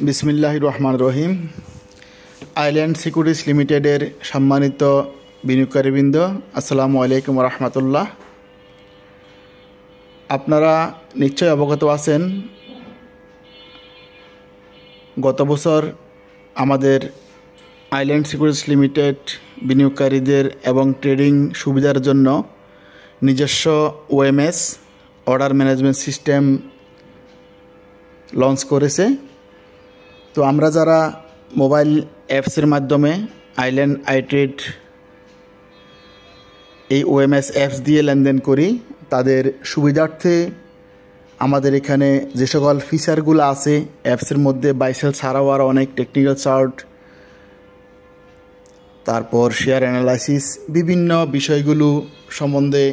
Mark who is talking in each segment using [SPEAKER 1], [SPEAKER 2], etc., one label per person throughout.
[SPEAKER 1] বিসমিল্লাহির রহমানির রহিম। Island securities লিমিটেডের সম্মানিত বিনিয়োগকারীবৃন্দ, আসসালামু আলাইকুম রহমতুল্লাহ। আপনারা নিশ্চয় অবগত আছেন, গত বছর আমাদের আইল্যান্ড সিকিউরিটিজ লিমিটেড বিনিয়োগকারীদের এবং ট্রেডিং সুবিধার জন্য নিজস্ব OMS order management system launch করেছে। তো আমরা যারা মোবাইল অ্যাপসের মাধ্যমে আইল্যান্ড আইট্রেড এই ওএমএস অ্যাপস দিয়ে লেনদেন করি, তাদের সুবিধার্থে আমাদের এখানে যে সকল ফিচারগুলো আছে অ্যাপসের মধ্যে, বাইসেল ছাড়াও আরও অনেক টেকনিক্যাল চার্ট, তারপর শেয়ার অ্যানালাইসিস, বিভিন্ন বিষয়গুলো সম্বন্ধে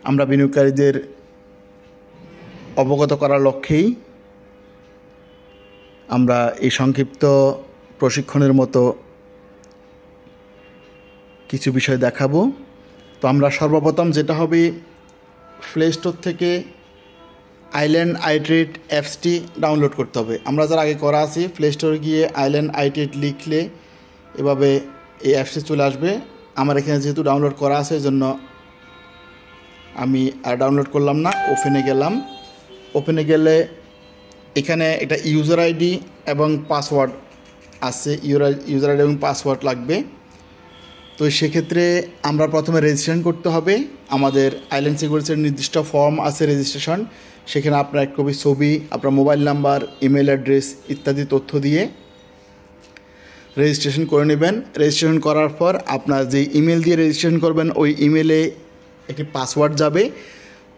[SPEAKER 1] আমরা বিনিয়োগকারীদের অবগত করার লক্ষ্যেই আমরা এই সংক্ষিপ্ত প্রশিক্ষণের মতো কিছু বিষয় দেখাবো। তো আমরা সর্বপ্রথম যেটা হবে, প্লে স্টোর থেকে আইল্যান্ড আইট্রেড অ্যাপসটি ডাউনলোড করতে হবে। আমরা যারা আগে করা আছি, প্লে স্টোরে গিয়ে আইল্যান্ড আইট্রেড লিখলে এভাবে এই অ্যাপসটি চলে আসবে। আমার এখানে যেহেতু ডাউনলোড করা আছে, এই জন্য আমি আর ডাউনলোড করলাম না, ওপেনে গেলাম। ওপেনে গেলে এখানে একটা ইউজার আইডি এবং পাসওয়ার্ড আছে, ইউজার আইডি এবং পাসওয়ার্ড লাগবে। তো সেক্ষেত্রে আমরা প্রথমে রেজিস্ট্রেশন করতে হবে। আমাদের আইল্যান্ড সিকিউরিটির নির্দিষ্ট ফর্ম আছে রেজিস্ট্রেশন, সেখানে আপনার এক কপি ছবি, আপনার মোবাইল নাম্বার, ইমেল অ্যাড্রেস ইত্যাদি তথ্য দিয়ে রেজিস্ট্রেশন করে নেবেন। রেজিস্ট্রেশন করার পর আপনার যে ইমেল দিয়ে রেজিস্ট্রেশন করবেন, ওই ইমেলে একটি পাসওয়ার্ড যাবে।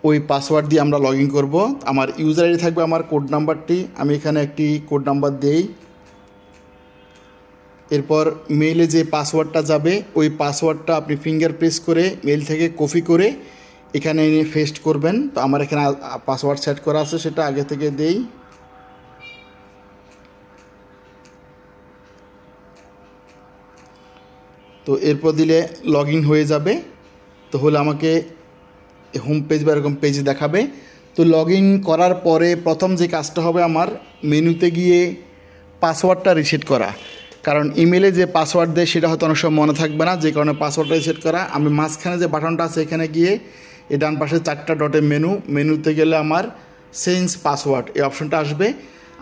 [SPEAKER 1] ওই পাসওয়ার্ড দিয়ে আমরা লগ ইন করবো। আমার ইউজার আইডি থাকবে আমার কোড নাম্বারটি, আমি এখানে একটি কোড নাম্বার দেই। এরপর মেইলে যে পাসওয়ার্ডটা যাবে, ওই পাসওয়ার্ডটা আপনি ফিঙ্গার প্রেস করে মেইল থেকে কপি করে এখানে এনে পেস্ট করবেন। তো আমার এখানে পাসওয়ার্ড সেট করা আছে, সেটা আগে থেকে দেই। তো এরপর দিলে লগ ইন হয়ে যাবে। তো হলে আমাকে হোম পেজ বা এরকম পেজ দেখাবে। তো লগ ইন করার পরে প্রথম যে কাজটা হবে, আমার মেনুতে গিয়ে পাসওয়ার্ডটা রিসেট করা। কারণ ইমেলে যে পাসওয়ার্ড দেয় সেটা হয়তো অনেক সময় মনে থাকবে না, যে কারণে পাসওয়ার্ডটা রিসেট করা। আমি মাঝখানে যে বাটনটা আছে এখানে গিয়ে এই ডান পাশে 4টা ডটের মেনুতে গেলে আমার চেঞ্জ পাসওয়ার্ড এই অপশনটা আসবে।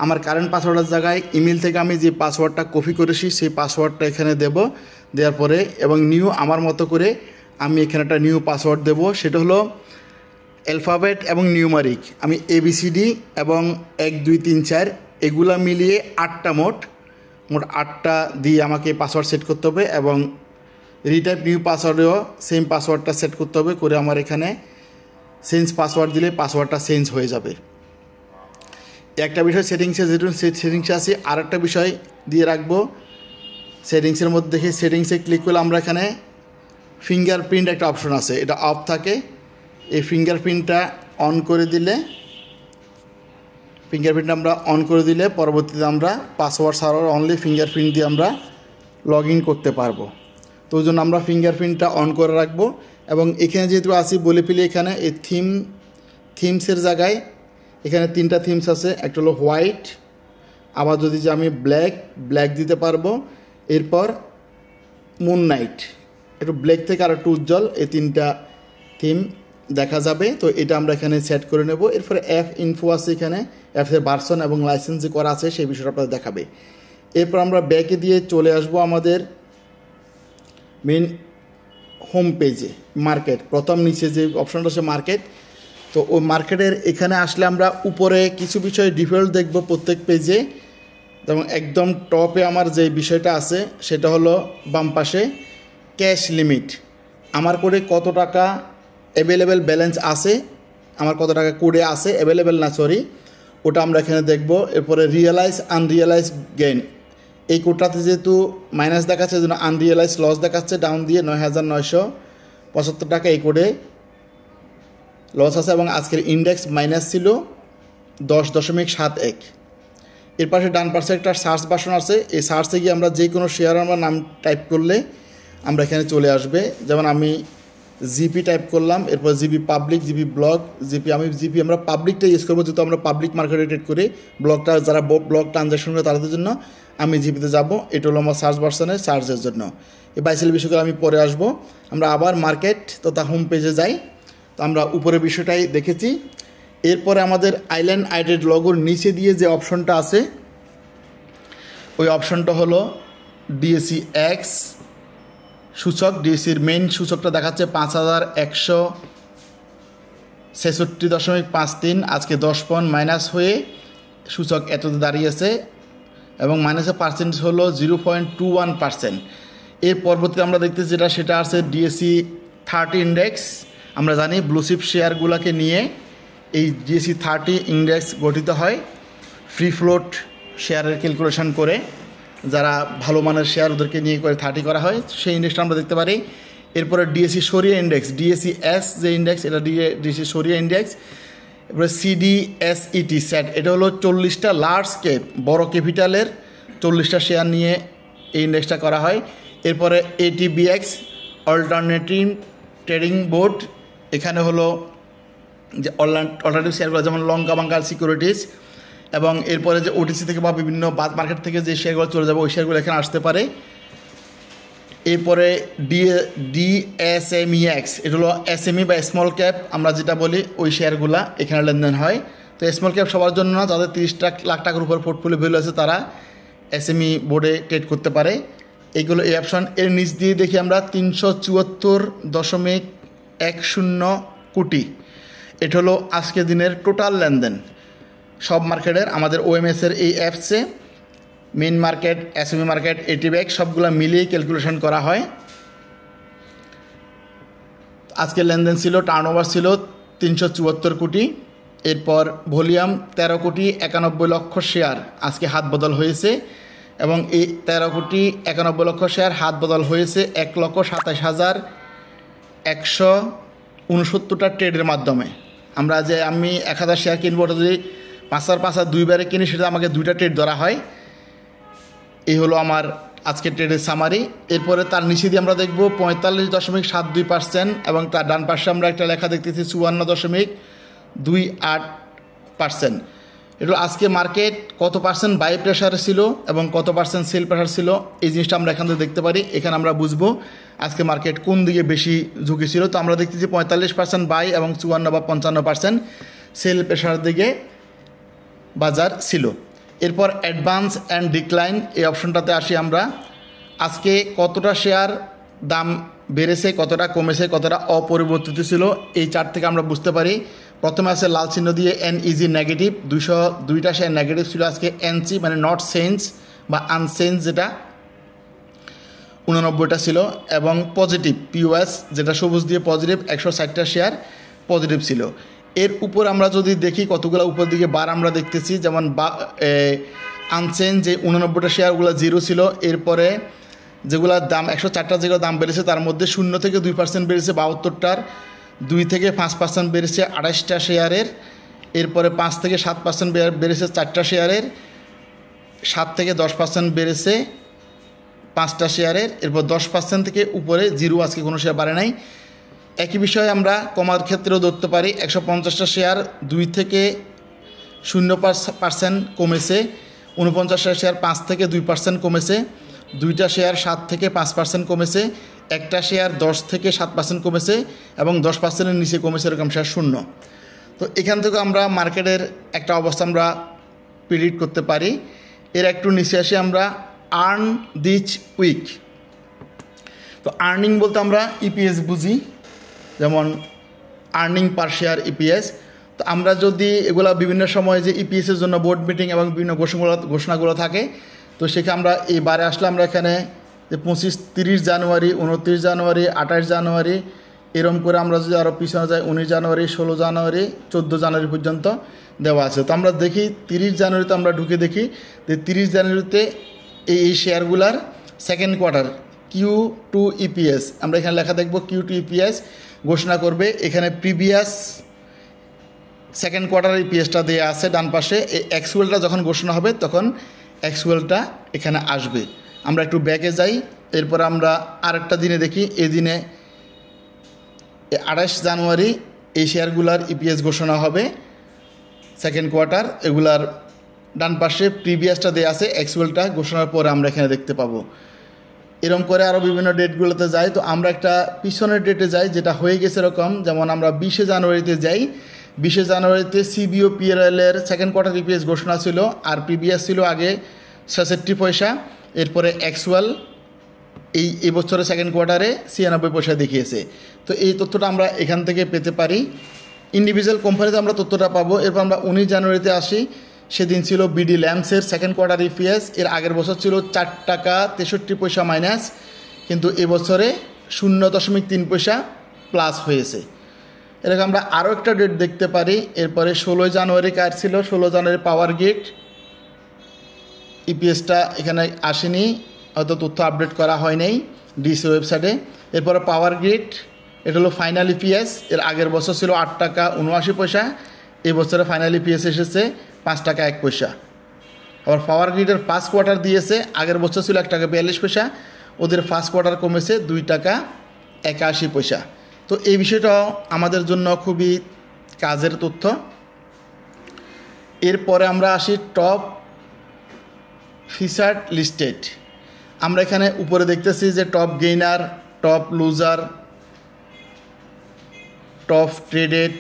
[SPEAKER 1] আমার কারেন্ট পাসওয়ার্ডের জায়গায় ইমেল থেকে আমি যে পাসওয়ার্ডটা কপি করেছি সেই পাসওয়ার্ডটা এখানে দেব। দেওয়ার পরে এবং নিউ আমার মতো করে আমি এখানে একটা নিউ পাসওয়ার্ড দেব। সেটা হলো অ্যালফাবেট এবং নিউমারিক। আমি ABCD এবং 1 2 3 4 এগুলা মিলিয়ে 8টা মোট 8টা দিয়ে আমাকে পাসওয়ার্ড সেট করতে হবে। এবং রিটাইপ নিউ পাসওয়ার্ডেও সেম পাসওয়ার্ডটা সেট করতে হবে করে আমার এখানে চেঞ্জ পাসওয়ার্ড দিলে পাসওয়ার্ডটা চেঞ্জ হয়ে যাবে। একটা বিষয় সেটিংসে, যেহেতু সেটিংসে আছে, আর একটা বিষয় দিয়ে রাখবো। সেটিংসের মধ্যে দেখে সেটিংসে ক্লিক করলে আমরা এখানে ফিঙ্গারপ্রিন্ট একটা অপশন আছে, এটা অফ থাকে। এই ফিঙ্গারপ্রিন্টটা অন করে দিলে পরবর্তীতে আমরা পাসওয়ার্ড ছাড়াও অনলি ফিঙ্গারপ্রিন্ট দিয়ে আমরা লগ ইন করতে পারবো। তো ওই জন্য আমরা ফিঙ্গারপ্রিন্টটা অন করে রাখবো। এবং এখানে যেহেতু আসি বলে ফেলি, এখানে এই থিমসের জায়গায় এখানে 3টা থিমস আছে। একটা হলো হোয়াইট, আবার যদি যে আমি ব্ল্যাক দিতে পারবো। এরপর মুন নাইট, একটু ব্ল্যাক থেকে আর একটু উজ্জ্বল, এই 3টা থিম দেখা যাবে। তো এটা আমরা এখানে সেট করে নেব। এরপরে অ্যাপ ইনফো আছে, এখানে অ্যাপসের ভার্সন এবং লাইসেন্স যে করা আছে সেই বিষয়টা আপনাদের দেখাবে। এরপর আমরা ব্যাকে দিয়ে চলে আসব আমাদের মেন হোম পেজে, মার্কেট। প্রথম নিচে যে অপশনটা আছে মার্কেট। তো ওই মার্কেটের এখানে আসলে আমরা উপরে কিছু বিষয় ডিফল্ট দেখব প্রত্যেক পেজে। যেমন একদম টপে আমার যে বিষয়টা আছে সেটা হলো বাম পাশে ক্যাশ লিমিট, আমার কোডে কত টাকা অ্যাভেলেবেল ব্যালেন্স আছে, আমার কত টাকা কোডে আছে, অ্যাভেলেবেল না সরি, ওটা আমরা এখানে দেখব। এরপরে রিয়েলাইজ আনরিয়েলাইজ গেইন, এই কোডটাতে যেহেতু মাইনাস দেখাচ্ছে, যেন আনরিয়েলাইজ লস দেখাচ্ছে, ডাউন দিয়ে 9,975 টাকা এই কোডে লস আছে। এবং আজকের ইন্ডেক্স মাইনাস ছিল 10.71। এর পাশে ডান পাশে একটা সার্চ বাটন আছে, এই সার্চে গিয়ে আমরা যে কোনো শেয়ার আমরা নাম টাইপ করলে আমরা এখানে চলে আসবে। যেমন আমি জিপি টাইপ করলাম, এরপর GP public, GP block, GP আমরা পাবলিকটা ইউজ করবো, যেহেতু আমরা পাবলিক মার্কেটে ট্রেড করি। ব্লকটা যারা ব্লক ট্রানজ্যাকশন করে তাদের জন্য আমি জিপিতে যাব। এটা হলো আমার সার্চ ভার্সনের সার্চের জন্য। এই বাইসেল বিষয়গুলো আমি পরে আসবো। আমরা আবার মার্কেট তথা হোম পেজে যাই। তো আমরা উপরের বিষয়টাই দেখেছি। এরপরে আমাদের আইল্যান্ড আইডেড লগোর নিচে দিয়ে যে অপশনটা আছে, ওই অপশনটা হলো ডিএসি এক্স সূচক। ডিএসির মেইন সূচকটা দেখাচ্ছে 5166.53। আজকে 10 পয়েন্ট মাইনাস হয়ে সূচক এততে দাঁড়িয়েছে এবং মাইনাসের পার্সেন্ট হলো 0.21%। এর পরবর্তীতে আমরা দেখতেছি সেটা আছে ডিএসি 30 ইন্ডেক্স। আমরা জানি ব্লুচিপ শেয়ারগুলোকে নিয়ে এই ডিএসি 30 ইন্ডেক্স গঠিত হয় ফ্রি ফ্লোট শেয়ারের ক্যালকুলেশন করে। যারা ভালো মানের শেয়ার ওদেরকে নিয়ে করে 30 করা হয়, সেই ইন্ডেক্সটা আমরা দেখতে পারি। এরপরে ডিএসি সরিয়া ইন্ডেক্স, ডিএসি এস যে ইন্ডেক্স, এটা ডিএসি সরিয়া ইন্ডেক্স। এরপরে সিডিএসইটি সেট, এটা হলো 40টা লার্জ ক্যাপ বড় ক্যাপিটালের 40টা শেয়ার নিয়ে এই ইন্ডেক্সটা করা হয়। এরপরে এটিবিএক্স অল্টারনেটিভ ট্রেডিং বোর্ড, এখানে হলো যে অল্টারনেটিভ শেয়ারগুলো যেমন লঙ্কা বাঙ্কার সিকিউরিটিজ, এবং এরপরে যে ওটিসি থেকে বা বিভিন্ন বাদ মার্কেট থেকে যে শেয়ারগুলো চলে যাবে ওই শেয়ারগুলো এখানে আসতে পারে। এরপরে ডিএসএমইএক্স, এটা হলো এসএমই বা স্মল ক্যাপ আমরা যেটা বলি, ওই শেয়ারগুলা এখানে লেনদেন হয়। তো স্মল ক্যাপ সবার জন্য না, যাদের 30 লাখ টাকার উপর পোর্টফোলিও ভ্যালু আছে তারা এসএমই বোর্ডে ট্রেড করতে পারে। এইগুলো এই অপশন। এর নিচ দিয়ে দেখি আমরা 374.10 কোটি, এটা হলো আজকের দিনের টোটাল লেনদেন সব মার্কেটের। আমাদের ওএমএসের এই অ্যাপসে মেইন মার্কেট, এসএমই মার্কেট, এটিবিএক্স সবগুলো মিলিয়ে ক্যালকুলেশন করা হয়। আজকের লেনদেন ছিল, টার্নওভার ছিল 374 কোটি। এরপর ভলিউম 13,91,00,000 শেয়ার আজকে হাত বদল হয়েছে, এবং এই 13,91,00,000 শেয়ার হাত বদল হয়েছে 1,27,169টা ট্রেডের মাধ্যমে। আমি 1000 শেয়ার কিনবো, ওটা যদি 5,000 দুইবারে কিনি সেটা আমাকে 2টা ট্রেড ধরা হয়। এই হলো আমার আজকের ট্রেডের সামারি। এরপরে তার নিচে দিয়ে আমরা দেখব 45.72%, এবং তার ডান পাশে আমরা একটা লেখা দেখতেছি 54.28%। এটা আজকে মার্কেট কত পার্সেন্ট বাই প্রেশার ছিল এবং কত পার্সেন্ট সেল প্রেশার ছিল, এই জিনিসটা আমরা এখান থেকে দেখতে পারি। এখানে আমরা বুঝবো আজকে মার্কেট কোন দিকে বেশি ঝুঁকি ছিল। তো আমরা দেখতেছি 45% বাই এবং 54 বা 55% সেল প্রেশার দিকে বাজার ছিল। এরপর অ্যাডভান্স অ্যান্ড ডিক্লাইন এই অপশনটাতে আসি আমরা। আজকে কতটা শেয়ার দাম বেড়েছে, কতটা কমেছে, কতটা অপরিবর্তিত ছিল, এই চার্ট থেকে আমরা বুঝতে পারি। প্রথমে আছে লাল চিহ্ন দিয়ে এনইজি নেগেটিভ, 202টা শেয়ার নেগেটিভ ছিল। আজকে এনসি মানে নট চেঞ্জ বা আনচেঞ্জ যেটা 89টা ছিল, এবং পজিটিভ পিওএস যেটা সবুজ দিয়ে পজিটিভ 160টা শেয়ার পজিটিভ ছিল। এর উপর আমরা যদি দেখি কতগুলো উপর দিকে বার আমরা দেখতেছি, যেমন আনচেঞ্জ যে 89টা শেয়ারগুলো জিরো ছিল। এরপরে যেগুলোর দাম 104টা যেগুলো দাম বেড়েছে তার মধ্যে 0 থেকে 2% বেড়েছে 72টার, 2 থেকে 5% বেড়েছে 28টা শেয়ারের। এরপরে 5 থেকে 7% বেড়েছে 4টা শেয়ারের, 7 থেকে 10% বেড়েছে 5টা শেয়ারের। এরপর 10% থেকে উপরে জিরো, আজকে কোনো শেয়ার বাড়ে নাই। একই বিষয়ে আমরা কমার ক্ষেত্রেও ধরতে পারি, 150টা শেয়ার 2 থেকে 0% কমেছে, 49টা শেয়ার 5 থেকে 2% কমেছে, 2টা শেয়ার 7 থেকে 5% কমেছে, একটা শেয়ার 10 থেকে 7% কমেছে, এবং 10%-এর নিচে কমেছে এরকম শেয়ার 0। তো এখান থেকে আমরা মার্কেটের একটা অবস্থা আমরা প্রেডিক্ট করতে পারি। এর একটু নিচে আসি আমরা আর্ন দিস উইক। তো আর্নিং বলতে আমরা ইপিএস বুঝি, যেমন আর্নিং পার শেয়ার ইপিএস। তো আমরা যদি এগুলা বিভিন্ন সময় যে ইপিএসের জন্য বোর্ড মিটিং এবং বিভিন্ন ঘোষণাগুলো থাকে, তো সেখানে আমরা এবারে আসলে আমরা এখানে যে 30 জানুয়ারি, 29 জানুয়ারি, 28 জানুয়ারি এরকম করে আমরা যদি আরও পিছনে যাই 19 জানুয়ারি, 16 জানুয়ারি, 14 জানুয়ারি পর্যন্ত দেওয়া আছে। তো আমরা দেখি 30 জানুয়ারিতে আমরা ঢুকে দেখি যে 30 জানুয়ারিতে এই শেয়ারগুলার সেকেন্ড কোয়ার্টার Q2 ইপিএস আমরা এখানে লেখা দেখব Q2 ইপিএস ঘোষণা করবে। এখানে প্রিভিয়াস সেকেন্ড কোয়ার্টার ইপিএসটা দেওয়া আছে ডান পাশে। এই অ্যাকচুয়ালটা যখন ঘোষণা হবে তখন অ্যাকচুয়ালটা এখানে আসবে। আমরা একটু ব্যাকে যাই, এরপর আমরা আরেকটা দিনে দেখি। এই দিনে 28 জানুয়ারি এই শেয়ারগুলার ইপিএস ঘোষণা হবে সেকেন্ড কোয়ার্টার। এগুলার ডান পাশে প্রিভিয়াসটা দেওয়া আছে, অ্যাকচুয়ালটা ঘোষণার পরে আমরা এখানে দেখতে পাবো। এরকম করে আরও বিভিন্ন ডেটগুলোতে যাই। তো আমরা একটা পিছনের ডেটে যাই যেটা হয়ে গেছে এরকম, যেমন আমরা 20 জানুয়ারিতে যাই। 20 জানুয়ারিতে সিবিও পিএলএর সেকেন্ড কোয়ার্টার ইপিএস ঘোষণা ছিল, আর প্রিভিয়াস ছিল আগে 66 পয়সা, এরপরে অ্যাকচুয়াল এই বছরের সেকেন্ড কোয়ার্টারে 96 পয়সা দেখিয়েছে। তো এই তথ্যটা আমরা এখান থেকে পেতে পারি। ইন্ডিভিজুয়াল কোম্পানিতে আমরা তথ্যটা পাবো। এরপর আমরা 19 জানুয়ারিতে আসি, সেদিন ছিল বিডি ল্যাম্পসের সেকেন্ড কোয়ার্টার ইপিএস। এর আগের বছর ছিল 4 টাকা 63 পয়সা মাইনাস, কিন্তু এবছরে 0.3 পয়সা প্লাস হয়েছে। এরকম আমরা আরও একটা ডেট দেখতে পারি। এরপরে 16 জানুয়ারি কার ছিল, 16 জানুয়ারি পাওয়ার গ্রিড ইপিএসটা এখানে আসেনি, হয়তো তথ্য আপডেট করা হয় নাই ডিসি ওয়েবসাইটে। এরপরে পাওয়ার গ্রিড, এটা হলো ফাইনাল ইপিএস। এর আগের বছর ছিল 8 টাকা 79 পয়সা, এই বছরে ফাইনাল ইপিএস এসেছে 5 টাকা 1 পয়সা। আবার পাওয়ার গ্রিডের ফার্স্ট কোয়ার্টার দিয়েছে, আগের বছর ছিল 1 টাকা 42 পয়সা, ওদের ফার্স্ট কোয়ার্টার কমেছে 2 টাকা 81 পয়সা। তো এই বিষয়টাও আমাদের জন্য খুবই কাজের তথ্য। এরপরে আমরা আসি টপ ফিচার্ড লিস্টেড। আমরা এখানে উপরে দেখতেছি যে top gainer, top loser, top traded,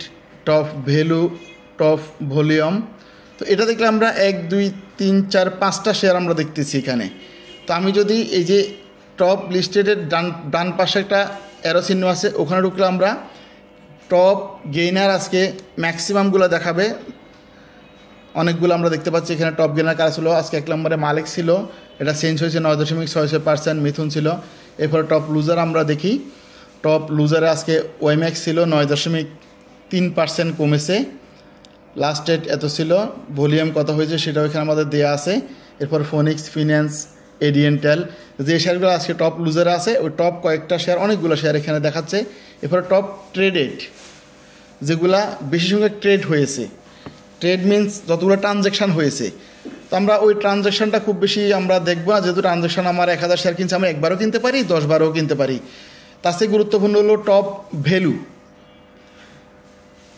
[SPEAKER 1] top value, top volume. তো এটা দেখলে আমরা 1 2 3 4 5টা শেয়ার আমরা দেখতেছি এখানে। তো আমি যদি এই যে টপ লিস্টেডের ডান পাশে একটা অ্যারো চিহ্ন আছে, ওখানে ঢুকলে আমরা টপ গেইনার আজকে ম্যাক্সিমামগুলো দেখাবে। অনেকগুলো আমরা দেখতে পাচ্ছি এখানে। টপ গেইনার কারা ছিল, আজকে 1 নম্বরে মালিক ছিল, এটা চেঞ্জ হয়েছে 9.66%, মিথুন ছিল। এরপরে টপ লুজার আমরা দেখি, টপ লুজারে আজকে ওএমএক্স ছিল 9.3% কমেছে, লাস্ট ডেট এত ছিল। ভলিউম কত হয়েছে সেটাও এখানে আমাদের দেওয়া আছে। এরপর ফোনিক্স, ফিন্যান্স, এডিয়েন্টাল, যে শেয়ারগুলো আজকে টপ লুজারে আছে, ওই টপ কয়েকটা শেয়ার, অনেকগুলো শেয়ার এখানে দেখাচ্ছে। এরপরে টপ ট্রেডেড, যেগুলা বেশি সংখ্যক ট্রেড হয়েছে। ট্রেড মিনস যতগুলো ট্রানজ্যাকশান হয়েছে। তো আমরা ওই ট্রানজ্যাকশানটা খুব বেশি আমরা দেখবো না, যেহেতু ট্রানজ্যাকশান আমার 1000 শেয়ার কিনছে, আমি একবারও কিনতে পারি, 10 বারও কিনতে পারি। তার চেয়ে গুরুত্বপূর্ণ হলো টপ ভ্যালু।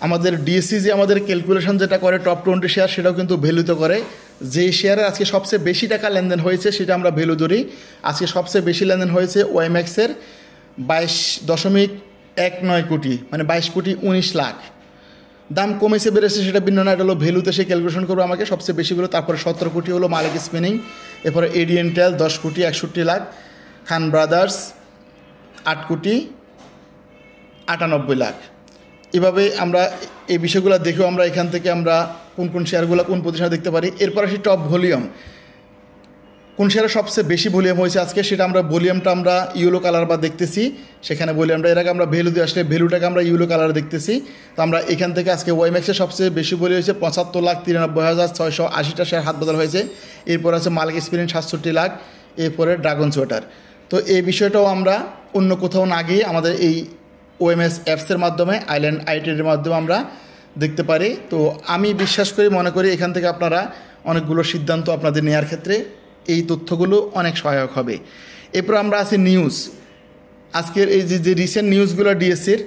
[SPEAKER 1] আমাদের ডিএসসি যে আমাদের ক্যালকুলেশন যেটা করে টপ 20 শেয়ার, সেটাও কিন্তু ভ্যালুতে করে। যে শেয়ারে আজকে সবচেয়ে বেশি টাকা লেনদেন হয়েছে সেটা আমরা ভ্যালু ধরি। আজকে সবচেয়ে বেশি লেনদেন হয়েছে ওএমএক্সের 22.19 কোটি, মানে 22 কোটি 19 লাখ। দাম কমেছে বেড়েছে সেটা ভিন্ন না, এটা হলো ভ্যালুতে সে ক্যালকুলেশন করবো আমাকে সবচেয়ে বেশি ভ্যালু। তারপরে 17 কোটি হলো মালিক স্পিনিং, এরপরে এডিয়েন্টাল 10 কোটি 61 লাখ, খান ব্রাদার্স 8 কোটি 98 লাখ। এভাবে আমরা এই বিষয়গুলো দেখেও আমরা এখান থেকে আমরা কোন কোন শেয়ারগুলো কোন পজিশনে দেখতে পারি। এরপর আসি টপ ভলিউম, কোন শেয়ারে সবচেয়ে বেশি ভলিউম হয়েছে আজকে, সেটা আমরা ভলিউমটা আমরা ইয়েলো কালার বা দেখতেছি। সেখানে ভলিউমটা এর আগে আমরা ভ্যালু দিয়ে আসলে ভ্যালুটাকে আমরা ইয়েলো কালার দেখতেছি। তো আমরা এখান থেকে আজকে ওএমএক্সের সবচেয়ে বেশি ভলিউম হয়েছে 75,93,680টা শেয়ার হাত বদল হয়েছে। এরপর আছে মালিক স্পিনিং 67 লাখ, এরপরে ড্রাগন সোয়েটার। তো এই বিষয়টাও আমরা অন্য কোথাও না গিয়ে আমাদের এই ওএমএস অ্যাপসের মাধ্যমে, আইল্যান্ড আইটের মাধ্যমে আমরা দেখতে পারি। তো আমি বিশ্বাস করি, মনে করি এখান থেকে আপনারা অনেকগুলো সিদ্ধান্ত আপনাদের নেওয়ার ক্ষেত্রে এই তথ্যগুলো অনেক সহায়ক হবে। এরপর আমরা আছি নিউজ। আজকের এই যে রিসেন্ট নিউজগুলো ডিএসসির,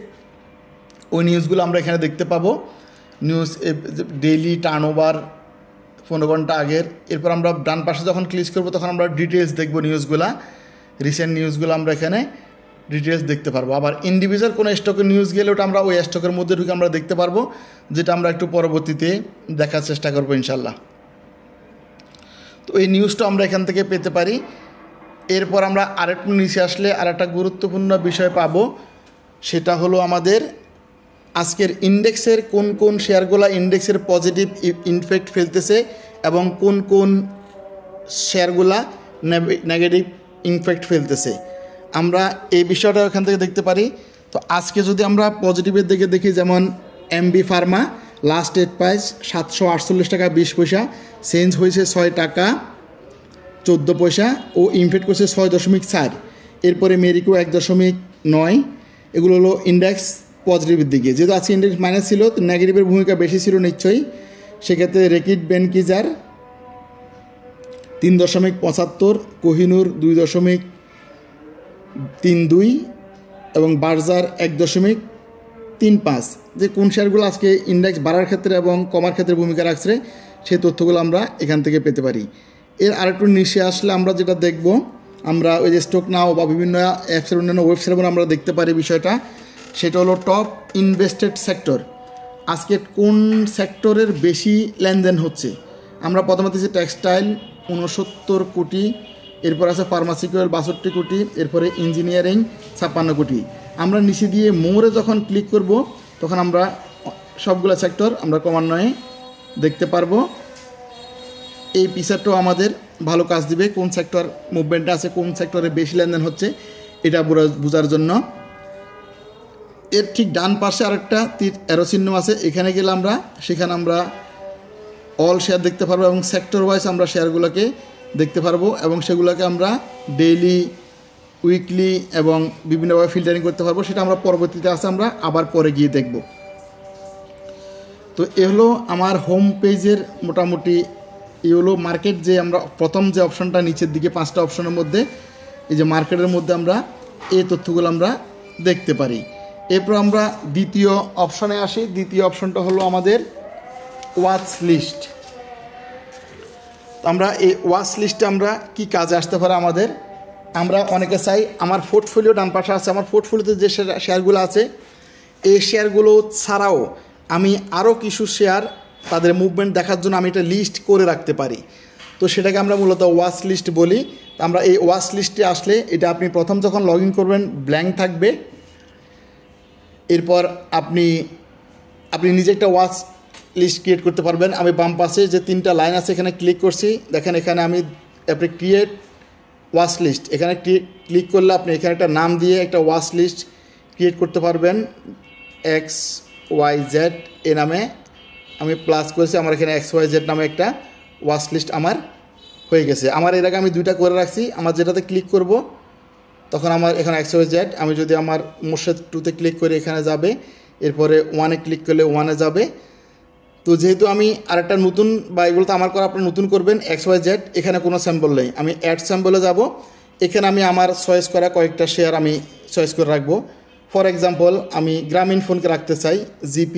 [SPEAKER 1] ওই নিউজগুলো আমরা এখানে দেখতে পাবো। নিউজ ডেইলি টার্নওভার 15 ঘন্টা আগের। এরপর আমরা ডান পাশে যখন ক্লিক করবো তখন আমরা ডিটেলস দেখবো নিউজগুলা, রিসেন্ট নিউজগুলো আমরা এখানে ডিটেলস দেখতে পারবো। আবার ইন্ডিভিজুয়াল কোনো স্টকের নিউজ গেলে ওটা আমরা ওই স্টকের মধ্যে ঢুকে আমরা দেখতে পারবো, যেটা আমরা একটু পরবর্তীতে দেখার চেষ্টা করবো ইনশাল্লাহ। তো এই নিউজটা আমরা এখান থেকে পেতে পারি। এরপর আমরা আরেকটু নিচে আসলে আর একটা গুরুত্বপূর্ণ বিষয় পাবো, সেটা হলো আমাদের আজকের ইন্ডেক্সের কোন কোন শেয়ারগুলো ইন্ডেক্সের পজিটিভ ইনফেক্ট ফেলতেছে এবং কোন কোন শেয়ারগুলা নেগেটিভ ইনফেক্ট ফেলতেছে। আমরা এই বিষয়টা এখান থেকে দেখতে পারি। তো আজকে যদি আমরা পজিটিভের দিকে দেখি, যেমন MB pharma last date price 748 টাকা 20 পয়সা, চেঞ্জ হয়েছে 6 টাকা 14 পয়সা ও ইনফেক্ট করছে 6.4। এরপরে মেরিকো 1.9। এগুলো হলো ইন্ডেক্স পজিটিভের দিকে। যেহেতু আজকে ইন্ডেক্স মাইনাস ছিল, নেগেটিভের ভূমিকা বেশি ছিল নিশ্চয়ই। সেক্ষেত্রে রেকিট বেনকিজার 3.75, কোহিনুর 2.32 এবং বার্জার 3-5 যে কোন শেয়ারগুলো আজকে ইন্ডেক্স বাড়ার ক্ষেত্রে এবং কমার ক্ষেত্রে ভূমিকা রাখছে সেই তথ্যগুলো আমরা এখান থেকে পেতে পারি। এর আরেকটু নিচে আসলে আমরা যেটা দেখব, আমরা ওই যে স্টক নাও বা বিভিন্ন অ্যাপসের অন্যান্য ওয়েবসাইটে আমরা দেখতে পারি বিষয়টা, সেটা হলো টপ ইনভেস্টেড সেক্টর। আজকে কোন সেক্টরের বেশি লেনদেন হচ্ছে। আমরা প্রথমে দিচ্ছি টেক্সটাইল 69 কোটি, এরপর আছে ফার্মাসিউটিক্যাল 62 কোটি, এরপরে ইঞ্জিনিয়ারিং 56 কোটি। আমরা নিচে দিয়ে মোরে যখন ক্লিক করব তখন আমরা সবগুলো সেক্টর আমরা ক্রমান্বয়ে দেখতে পারবো। এই পিকচারটাও আমাদের ভালো কাজ দিবে, কোন সেক্টর মুভমেন্ট আছে, কোন সেক্টরে বেশি লেনদেন হচ্ছে এটা বোঝার জন্য। এর ঠিক ডান পাশে আরেকটা তীর অ্যারো চিহ্ন আছে, এখানে গেলে সেখানে আমরা অল শেয়ার দেখতে পারবো এবং সেক্টর ওয়াইজ আমরা শেয়ারগুলোকে দেখতে পারবো এবং সেগুলোকে আমরা ডেইলি, উইকলি এবং বিভিন্নভাবে ফিল্টারিং করতে পারবো। সেটা আমরা পরবর্তীতে আছে আমরা আবার পরে গিয়ে দেখব। তো এ হলো আমার হোম পেজের মোটামুটি, এই হলো মার্কেট। যে আমরা প্রথম যে অপশনটা নিচের দিকে 5টা অপশনের মধ্যে, এই যে মার্কেটের মধ্যে আমরা এই তথ্যগুলো আমরা দেখতে পারি। এরপর আমরা দ্বিতীয় অপশনে আসি। দ্বিতীয় অপশনটা হলো আমাদের ওয়াচ লিস্ট। আমরা এই ওয়াচ লিস্টে আমরা কি কাজে আসতে পারে আমাদের, আমরা অনেকে চাই আমার পোর্টফোলিও ডান পাশে আছে, আমার পোর্টফোলিওতে যে শেয়ারগুলো আছে এই শেয়ারগুলো ছাড়াও আমি আরও কিছু শেয়ার তাদের মুভমেন্ট দেখার জন্য আমি একটা লিস্ট করে রাখতে পারি। তো সেটাকে আমরা মূলত ওয়াচ লিস্ট বলি। আমরা এই ওয়াচ লিস্টে আসলে এটা আপনি প্রথম যখন লগ ইন করবেন ব্ল্যাঙ্ক থাকবে, এরপর আপনি নিজে একটা ওয়াচ লিস্ট ক্রিয়েট করতে পারবেন। আমি বাম পাশে যে 3টা লাইন আছে এখানে ক্লিক করছি, দেখেন এখানে আপনি ক্রিয়েট ওয়াচ লিস্ট, এখানে ক্লিক করলে আপনি এখানে একটা নাম দিয়ে একটা ওয়াচ লিস্ট ক্রিয়েট করতে পারবেন। XYZ এ নামে আমি প্লাস করেছি, আমার এখানে XYZ নামে একটা ওয়াচ লিস্ট আমার হয়ে গেছে। আমার এর আগে আমি 2টা করে রাখছি। আমার যেটাতে ক্লিক করব তখন আমার এখানে XYZ, আমি যদি আমার মোর্শেদ 2তে ক্লিক করে এখানে যাবে, এরপরে 1-এ ক্লিক করলে 1-এ যাবে। তো যেহেতু আমি আরেকটা নতুন বা এগুলো তো আমার করা, আপনি নতুন করবেন XYZ, এখানে কোনো স্যাম্পল নেই, আমি অ্যাড স্যাম্পলে যাব। এখানে আমি আমার চয়েস করা কয়েকটা শেয়ার আমি চয়েস করে রাখবো। ফর এক্সাম্পল আমি গ্রামীণ ফোনকে রাখতে চাই GP।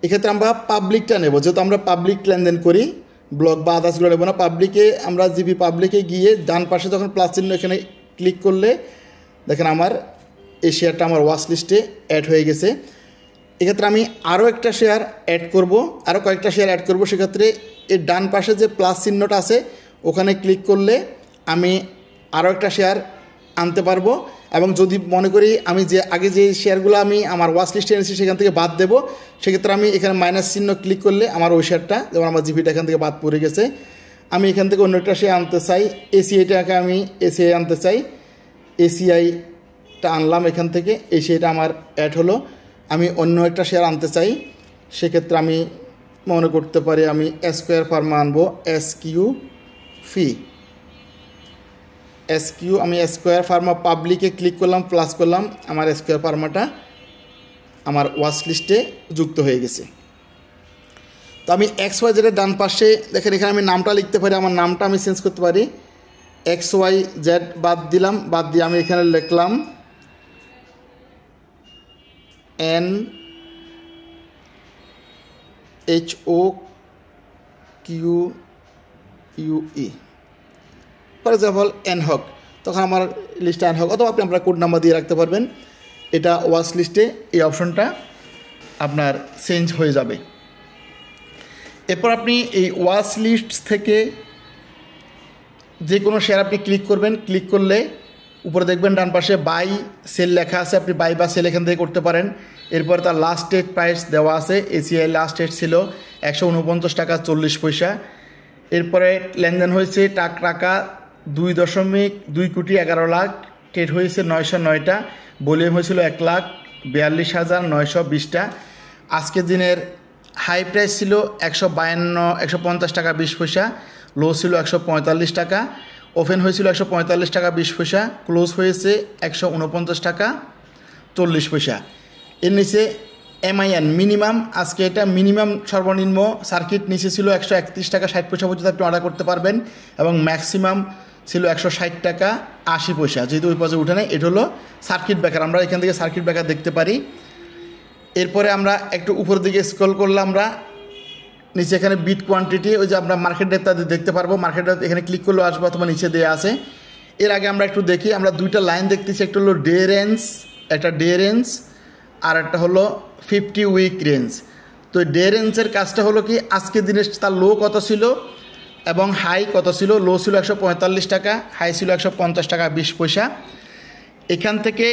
[SPEAKER 1] এক্ষেত্রে আমরা পাবলিকটা নেব, যেহেতু আমরা পাবলিক লেনদেন করি, ব্লক বা আদার্সগুলো নেব না। পাবলিকে আমরা GP পাবলিকে গিয়ে ডান পাশে যখন প্লাস চিহ্ন এখানে ক্লিক করলে দেখেন আমার এই শেয়ারটা আমার ওয়াচ লিস্টে অ্যাড হয়ে গেছে। এক্ষেত্রে আমি আরও একটা শেয়ার অ্যাড করব, আরও কয়েকটা শেয়ার অ্যাড করব। সেক্ষেত্রে এর ডান পাশে যে প্লাস চিহ্নটা আছে ওখানে ক্লিক করলে আমি আরও একটা শেয়ার আনতে পারবো। এবং যদি মনে করি আমি যে আগে যে শেয়ারগুলো আমি আমার ওয়াচ লিস্টে এনেছি সেখান থেকে বাদ দেবো, সেক্ষেত্রে আমি এখানে মাইনাস চিহ্ন ক্লিক করলে আমার ওই শেয়ারটা, যেমন আমার জিপিটা এখান থেকে বাদ পড়ে গেছে, আমি এখান থেকে অন্য একটা শেয়ার আনতে চাই। ACIটাকে আমি ACI আনতে চাই, ACIটা আনলাম এখান থেকে, ACIটা আমার অ্যাড হলো। আমি অন্য একটা শেয়ার আনতে চাই, সেক্ষেত্রে আমি মনে করতে পারি আমি স্কোয়ার ফার্মা আনবো, SQ আমি স্কোয়ার ফার্মা পাবলিকে ক্লিক করলাম, প্লাস করলাম, আমার স্কোয়ার ফার্মাটা আমার ওয়াচ লিস্টে যুক্ত হয়ে গেছে। তো আমি XYZ এর ডান পাশে দেখেন এখানে আমি নামটা লিখতে পারি, আমার নামটা আমি চেঞ্জ করতে পারি। XYZ বাদ দিলাম, বাদ দিয়ে আমি এখানে লিখলাম NHOQUE, ফর এক্সাম্পল এনহক, তখন আমার লিস্টে এনহক, অথবা আপনি আপনার কোড নাম্বার দিয়ে রাখতে পারবেন। এটা ওয়াচ লিস্টে এই অপশনটা আপনার চেঞ্জ হয়ে যাবে। এরপর আপনি এই ওয়াচ লিস্ট থেকে যে কোনো শেয়ার আপনি ক্লিক করবেন, ক্লিক করলে উপরে দেখবেন ডান পাশে বাই সেল লেখা আছে, আপনি বাই বা সেল এখান থেকে করতে পারেন। এরপর তার লাস্ট ডেট প্রাইস দেওয়া আছে, ACI লাস্ট ডেট ছিল 149 টাকা 40 পয়সা। এরপরে লেনদেন হয়েছে টাকা 2.2 কোটি 11 লাখ, ট্রেড হয়েছে 909টা, ভলিউম হয়েছিল 1,42,920টা। আজকের দিনের হাই প্রাইস ছিল 150 টাকা 20 পয়সা, লো ছিল 145 টাকা, ওপেন হয়েছিল 145 টাকা 20 পয়সা, ক্লোজ হয়েছে 149 টাকা 40 পয়সা। এর নিচে MIN মিনিমাম, আজকে এটা মিনিমাম সর্বনিম্ন সার্কিট নিচে ছিল 131 টাকা 60 পয়সা পর্যন্ত আপনি অর্ডার করতে পারবেন, এবং ম্যাক্সিমাম ছিল 160 টাকা 80 পয়সা, যেহেতু ওই পর্যায়ে উঠে নেয়। এটা হলো সার্কিট ব্রেকার, আমরা এখান থেকে সার্কিট ব্রেকার দেখতে পারি। এরপরে আমরা একটু উপরের দিকে স্ক্রল করলে আমরা নিচে এখানে বিট কোয়ান্টিটি, ওই যে আমরা মার্কেট ডেপটা দেখতে পারবো। মার্কেট ডেপ এখানে ক্লিক করলেও আসবে অথবা নিচে দেওয়া আছে। এর আগে আমরা একটু দেখি, আমরা দুইটা লাইন দেখতেছি, একটা হলো ডে রেঞ্জ, একটা ডে রেঞ্জ, আর একটা হলো 50 উইক রেঞ্জ। তো ডে রেঞ্জের কাজটা হলো কি, আজকের দিনে তার লো কত ছিল এবং হাই কত ছিল। লো ছিল 145 টাকা, হাই ছিল 150 টাকা 20 পয়সা। এখান থেকে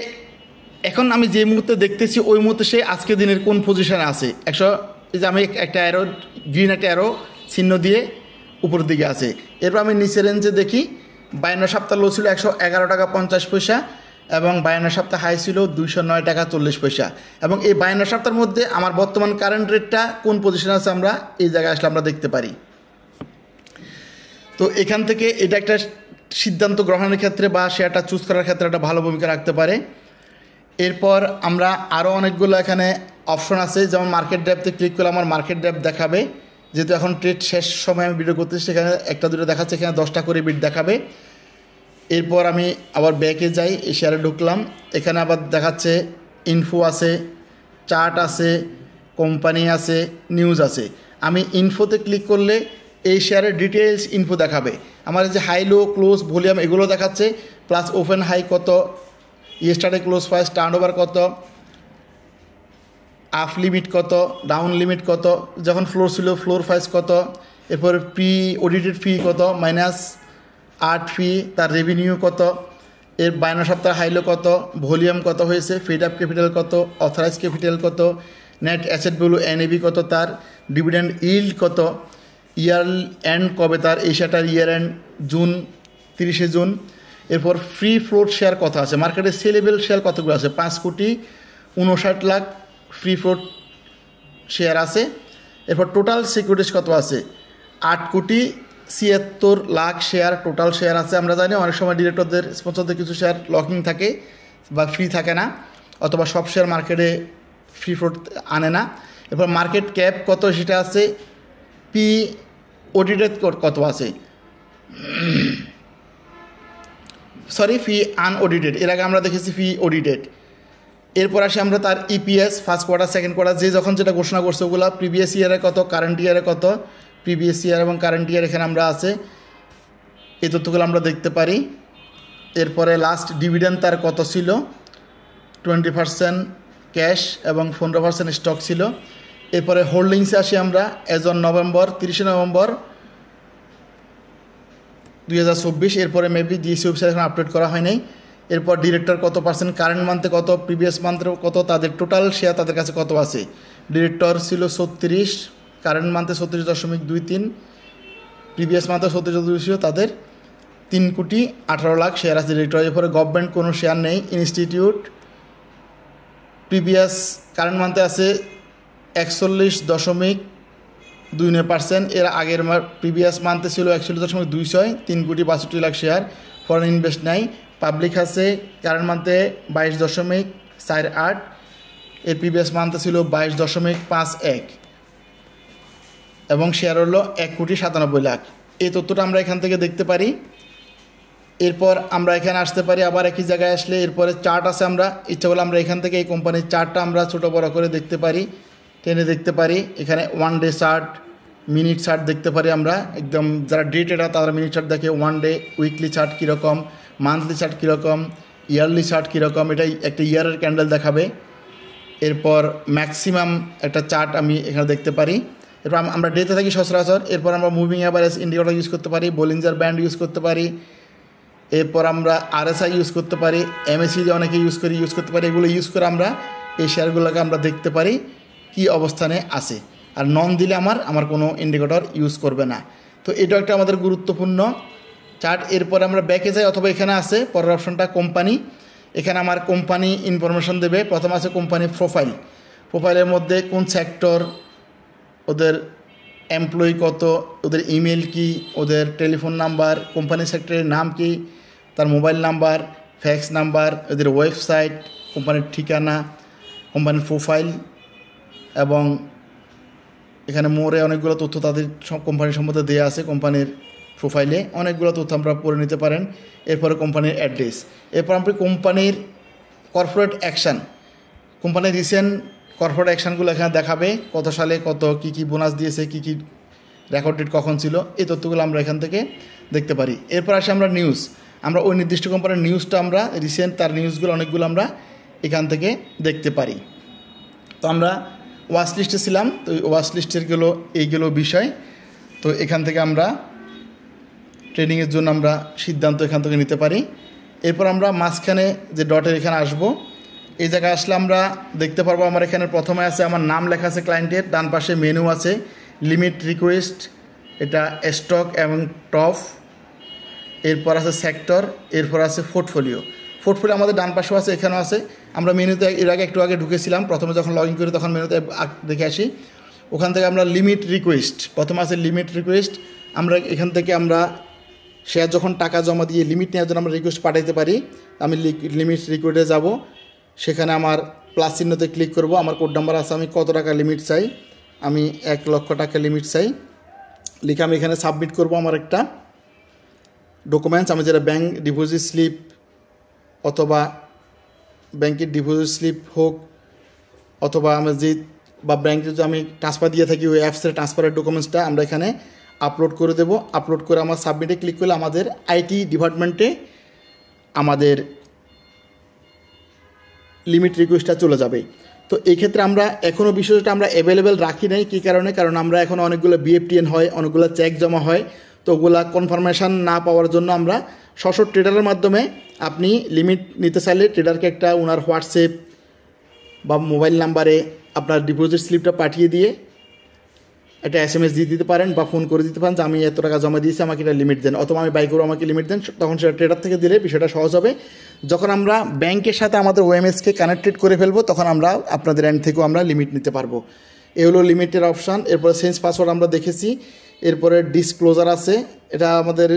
[SPEAKER 1] এখন আমি যে মুহূর্তে দেখতেছি ওই মুহূর্তে সে আজকের দিনের কোন পজিশনে আছে। এই যে আমি একটা অ্যারো, গ্রিন একটা অ্যারো চিহ্ন দিয়ে উপরের দিকে আছে। এরপর আমি নিচের রেঞ্জে দেখি, 52 সপ্তাহ লো ছিল 111 টাকা 50 পয়সা এবং 52 সপ্তাহ হাই ছিল 209 টাকা 40 পয়সা। এবং এই 52 সপ্তাহের মধ্যে আমার বর্তমান কারেন্ট রেটটা কোন পজিশনে আছে আমরা এই জায়গায় আসলে আমরা দেখতে পারি। তো এখান থেকে এটা একটা সিদ্ধান্ত গ্রহণের ক্ষেত্রে বা শেয়ারটা চুজ করার ক্ষেত্রে একটা ভালো ভূমিকা রাখতে পারে। এরপর আমরা আরও অনেকগুলো এখানে অপশন আছে, যেমন মার্কেট ডেপথে ক্লিক করলে আমার মার্কেট ডেপথ দেখাবে। যেহেতু এখন ট্রেড শেষ সময় আমি ভিডিও করতেছি, সেখানে একটা দুটো দেখাচ্ছে, এখানে 10টা করে বিট দেখাবে। এরপর আমি আবার ব্যাকে যাই, এই শেয়ারে ঢুকলাম, এখানে আবার দেখাচ্ছে ইনফো আছে, চার্ট আছে, কোম্পানি আছে, নিউজ আছে। আমি ইনফোতে ক্লিক করলে এই শেয়ারের ডিটেলস ইনফো দেখাবে। আমার যে হাই লো ক্লোজ ভলিউম এগুলো দেখাচ্ছে, প্লাস ওপেন হাই কত, ইয়েস্টারডে ক্লোজ প্রাইস, টার্নওভার কত, আপ লিমিট কত, ডাউন লিমিট কত, যখন ফ্লোর ছিল ফ্লোর প্রাইস কত, এরপর প্রি অডিটেড ফি কত, -8 ফি, তার রেভিনিউ কত, এর 52 সপ্তাহ হাইলো কত, ভলিউম কত হয়েছে, ফিড আপ ক্যাপিটাল কত, অথরাইজ ক্যাপিটাল কত, নেট অ্যাসেট ভ্যালু এনএভি কত, তার ডিভিডেন্ড ইল্ড কত, ইয়ার এন্ড কবে তার, এই শেয়ারটার ইয়ার এন্ড জুন 30শে জুন। এরপর ফ্রি ফ্লোট শেয়ার কত আছে, মার্কেটে সেলেবল শেয়ার কতগুলো আছে, 5,59,00,000 ফ্রি ফ্লোট শেয়ার আছে। এরপর টোটাল সিকিউরিটিজ কত আছে, 8,76,00,000 শেয়ার টোটাল শেয়ার আছে। আমরা জানি অনেক সময় ডিরেক্টরদের স্পন্সরদের কিছু শেয়ার লকিং থাকে বা ফ্রি থাকে না, অথবা সব শেয়ার মার্কেটে ফ্রি ফ্লোট আনে না। এরপর মার্কেট ক্যাপ কত সেটা আছে, পি অডিটেড কত আছে, সরি ফি আনঅডিটেড, এর আগে আমরা দেখেছি ফি অডিটেড। এরপর আসি আমরা তার EPS first quarter second quarter, যে যখন যেটা ঘোষণা করছে ওগুলো, প্রিভিয়াস ইয়ারে কত, কারেন্ট ইয়ারে কত, প্রিভিয়াস ইয়ার এবং কারেন্ট ইয়ার এখানে আমরা আছে, এই তথ্যগুলো আমরা দেখতে পারি। এরপরে লাস্ট ডিভিডেন্ড তার কত ছিল, 20% ক্যাশ এবং 15% স্টক ছিল। এরপরে হোল্ডিংসে আসি আমরা, এজ অন নভেম্বর 30শে নভেম্বর 2024। এরপরে মেবি ডিএসসি ওয়েবসাইট এখন আপডেট করা হয় নাই। এরপর ডিরেক্টর কত পার্সেন্ট, কারেন্ট মান্থে কত, প্রিভিয়াস মান্থে কত, তাদের টোটাল শেয়ার তাদের কাছে কত আছে। ডিরেক্টর ছিল 36, কারেন্ট মান্থে 36.23, প্রিভিয়াস মান্থে 36 ছিল, তাদের 3,18,00,000 শেয়ার আছে ডিরেক্টর। এরপরে গভর্নমেন্ট কোনো শেয়ার নেই। ইনস্টিটিউট প্রিভিয়াস কারেন্ট মান্থে আছে 41.29%, এর আগের প্রিভিয়াস মান্থে ছিল 41.26, 3,62,00,000 শেয়ার। ফরেন ইনভেস্ট নাই। পাবলিক আছে কারেন্ট মান্থে 22.48, এর প্রিভিয়াস মান্থে ছিল 22.51 এবং শেয়ার হলো 1,97,00,000। এই তথ্যটা আমরা এখান থেকে দেখতে পারি। এরপর আমরা এখানে আসতে পারি, আবার একই জায়গায় আসলে এরপরে চার্ট আছে, আমরা ইচ্ছা করলে আমরা এখান থেকে এই কোম্পানির চার্টটা আমরা ছোটো বড়ো করে দেখতে পারি, টেনে দেখতে পারি। এখানে 1 ডে চার্ট, মিনিট চার্ট দেখতে পারি আমরা, একদম যারা ডে ট্রেডার তারা মিনিট চার্ট দেখে, 1 ডে, উইকলি চার্ট কীরকম, মান্থলি চার্ট কীরকম, ইয়ারলি চার্ট কীরকম, এটা একটা ইয়ারের ক্যান্ডেল দেখাবে। এরপর ম্যাক্সিমাম একটা চার্ট আমি এখানে দেখতে পারি। এরপর আমরা ডেতে থাকি সচরাচর। এরপর আমরা মুভিং অ্যাভারেজ ইন্ডিকেটর ইউজ করতে পারি, বলিঞ্জার ব্যান্ড ইউজ করতে পারি। এরপর আমরা আরএসআই ইউজ করতে পারি, এমএসসি অনেকে ইউজ করতে পারি। এগুলো ইউজ করে আমরা এই শেয়ারগুলোকে আমরা দেখতে পারি কি অবস্থানে আছে। আর নন দিলে আমার কোনো ইন্ডিকেটর ইউজ করবে না। তো এটা একটা আমাদের গুরুত্বপূর্ণ চার্ট। এরপর আমরা ব্যাকে যাই, অথবা এখানে আছে পরের অপশনটা কোম্পানি। এখানে আমার কোম্পানি ইনফরমেশন দেবে। প্রথম আছে কোম্পানি প্রোফাইল। প্রোফাইলের মধ্যে কোন সেক্টর, ওদের এমপ্লয়ি কত, ওদের ইমেল কি, ওদের টেলিফোন নাম্বার, কোম্পানি সেক্টরের নাম কি, তার মোবাইল নাম্বার, ফ্যাক্স নাম্বার, ওদের ওয়েবসাইট, কোম্পানির ঠিকানা, কোম্পানির প্রোফাইল, এবং এখানে মোরে অনেকগুলো তথ্য তাদের কোম্পানির সম্বন্ধে দেওয়া আছে। কোম্পানির প্রোফাইলে অনেকগুলো তথ্য আমরা পড়ে নিতে পারেন। এরপরে কোম্পানির অ্যাড্রেস। এরপর আপনি কোম্পানির কর্পোরেট অ্যাকশান, কোম্পানির রিসেন্ট কর্পোরেট অ্যাকশানগুলো এখানে দেখাবে, কত সালে কত কী বোনাস দিয়েছে, কী রেকর্ড ডেট কখন ছিল, এই তথ্যগুলো আমরা এখান থেকে দেখতে পারি। এরপর আসি আমরা নিউজ, আমরা ওই নির্দিষ্ট কোম্পানির নিউজটা আমরা রিসেন্ট তার নিউজগুলো অনেকগুলো আমরা এখান থেকে দেখতে পারি। তো আমরা ওয়াচ লিস্টে ছিলাম, তো ওয়াচ লিস্টের এইগুলো বিষয়। তো এখান থেকে আমরা ট্রেডিংয়ের জন্য আমরা সিদ্ধান্ত এখান থেকে নিতে পারি। এরপর আমরা মাঝখানে যে ডটের এখানে আসব, এই জায়গায় আসলে আমরা দেখতে পারবো আমার এখানে প্রথমে আছে আমার নাম লেখা আছে ক্লায়েন্টের, ডান পাশে মেনু আছে, লিমিট রিকোয়েস্ট, এটা স্টক এবং টপ, এরপর আছে সেক্টর, এরপর আছে পোর্টফোলিও আমাদের ডান পাশেও আছে, এখানেও আছে। আমরা মেনুতে এর আগে একটু আগে ঢুকেছিলাম, প্রথমে যখন লগ ইন করি তখন মেনুতে দেখে আসি। ওখান থেকে আমরা লিমিট রিকোয়েস্ট, প্রথমে আছে লিমিট রিকোয়েস্ট, আমরা এখান থেকে আমরা শেয়ার যখন টাকা জমা দিয়ে লিমিট নেওয়ার জন্য আমরা রিকোয়েস্ট পাঠাইতে পারি। আমি লিমিট রিকোয়েস্টে যাব, সেখানে আমার প্লাস চিহ্নতে ক্লিক করব, আমার কোড নাম্বার আছে, আমি কত টাকা লিমিট চাই, আমি 1 লক্ষ টাকা লিমিট চাই, লিখে আমি এখানে সাবমিট করব আমার একটা ডকুমেন্টস, আমি যেটা ব্যাঙ্ক ডিপোজিট স্লিপ অথবা ব্যাংকের ডিপোজিট স্লিপ হোক, অথবা আমি বা ব্যাংকে যদি আমি ট্রান্সফার দিয়ে থাকি ওই অ্যাপসের ট্রান্সফারের ডকুমেন্টসটা আমরা এখানে আপলোড করে দেব। আপলোড করে আমার সাবমিটে ক্লিক করলে আমাদের আইটি ডিপার্টমেন্টে আমাদের লিমিট রিকোয়েস্টটা চলে যাবে। তো এই ক্ষেত্রে আমরা এখনও বিষয়টা আমরা অ্যাভেলেবেল রাখি নাই, কী কারণে, কারণ আমরা এখন অনেকগুলো বিএফটিএন হয়, অনেকগুলো চেক জমা হয়, তো ওগুলা কনফার্মেশন না পাওয়ার জন্য আমরা সশর ট্রেডারের মাধ্যমে আপনি লিমিট নিতে চাইলে ট্রেডারকে একটা ওনার হোয়াটসঅ্যাপ বা মোবাইল নাম্বারে আপনার ডিপোজিট স্লিপটা পাঠিয়ে দিয়ে একটা SMS দিয়ে দিতে পারেন বা ফোন করে দিতে পারেন যে আমি এত টাকা জমা দিয়েছি, আমাকে এটা লিমিট দেন, অথবা আমি বাই করবো, আমাকে লিমিট দেন। তখন সেটা ট্রেডার থেকে দিলে বিষয়টা সহজ হবে। যখন আমরা ব্যাংকের সাথে আমাদের OMSকে কানেক্টেড করে ফেলবো তখন আমরা আপনাদের এন্ড থেকেও আমরা লিমিট নিতে পারবো। এ হলো লিমিটের অপশান। এরপরে চেঞ্জ পাসওয়ার্ড আমরা দেখেছি। এরপরে ডিসক্লোজার আছে, এটা আমাদের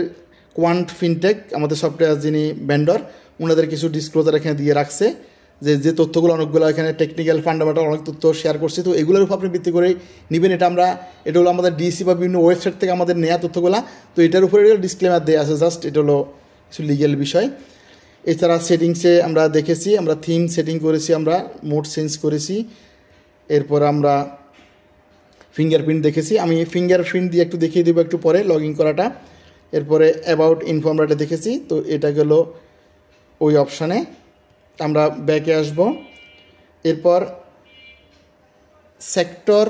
[SPEAKER 1] কোয়ান্ট ফিনটেক আমাদের সফটওয়্যার যিনি ভেন্ডর, ওনাদের কিছু ডিসক্লোজার এখানে দিয়ে রাখছে, যে তথ্যগুলো অনেকগুলো এখানে টেকনিক্যাল ফান্ডামেন্টাল অনেক তথ্য শেয়ার করছি, তো এগুলোর উপর আপনি ভিত্তি করে নেবেন। এটা হলো আমাদের ডিসি বা বিভিন্ন ওয়েবসাইট থেকে আমাদের নেওয়া তথ্যগুলো, তো এটার উপরে ডিসক্লেমার দেওয়া আছে, জাস্ট এটা হলো কিছু লিগ্যাল বিষয়। এছাড়া সেটিংসে আমরা দেখেছি, আমরা থিম সেটিং করেছি, আমরা মোড চেঞ্জ করেছি, এরপর আমরা ফিঙ্গারপ্রিন্ট দেখেছি। আমি ফিঙ্গারপ্রিন্ট দিয়ে একটু দেখিয়ে দেবো একটু পরে লগ ইন করাটা। এরপরে অ্যাবাউট ইনফর্মটা দেখেছি, তো এটা গেল ওই অপশানে। আমরা ব্যাকে আসব, এরপর সেক্টর